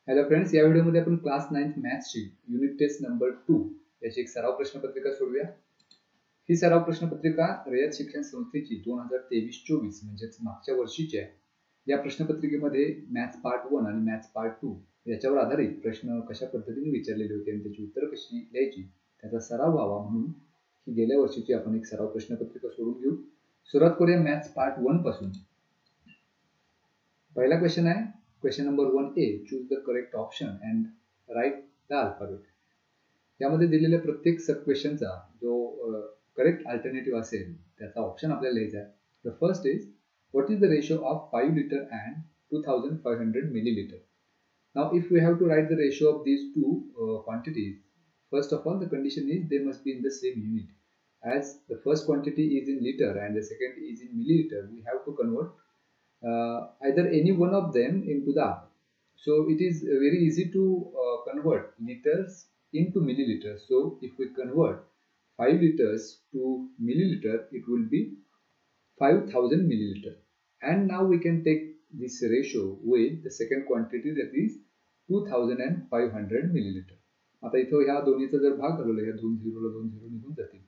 Hello friends, या व्हिडिओमध्ये आपण क्लास 9th मॅथ्सची युनिट टेस्ट नंबर 2 याची एक सराव प्रश्नपत्रिका सोडूया. ही सराव प्रश्नपत्रिका रयत शिक्षण संस्थेची 2023-24 म्हणजेच मागच्या वर्षीची आहे. या प्रश्नपत्रिकेमध्ये मॅथ्स पार्ट 1 आणि मॅथ्स पार्ट 2 याच्यावर आधारित प्रश्न कशा पद्धतीने विचारलेले होते आणि त्याची उत्तरं कशी द्यायची त्याचा सराव व्हावा म्हणून ही गेल्या वर्षीची आपण एक सराव प्रश्नपत्रिका सोडून घेऊ. सुरुवात करूया मॅथ्स पार्ट 1 पासून. पहिला क्वेश्चन आहे question number 1A. Choose the correct option and write the alphabet. यामध्ये दिलेल्या प्रत्येक सब क्वेश्चनचा जो करेक्ट अल्टरनेटिव्ह असेल त्याचा ऑप्शन आपल्याला लिहायचा आहे. The first is what is the ratio of 5 litre and 2500 millilitre. Now if we have to write the ratio of these two quantities, first of all the condition is they must be in the same unit. As the first quantity is in liter and the second is in milliliter, we have to convert either any one of them into the other. So it is very easy to convert liters into milliliters. So if we convert 5 liters to milliliter, it will be 5000 milliliter. And now we can take this ratio with the second quantity, that is 2500 milliliter. आता इथं ह्या दोन्हीचा जर भाग घालवला, या 2 झिरोला 2 zero निघून जातील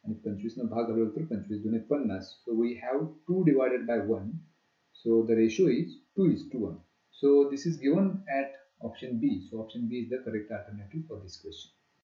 आणि 25 न भाग घालवला तर 25 दुने 50. So we have 2 divided by 1. So the ratio is 2:1. So this is given at option B. So option B is the correct alternative for this question.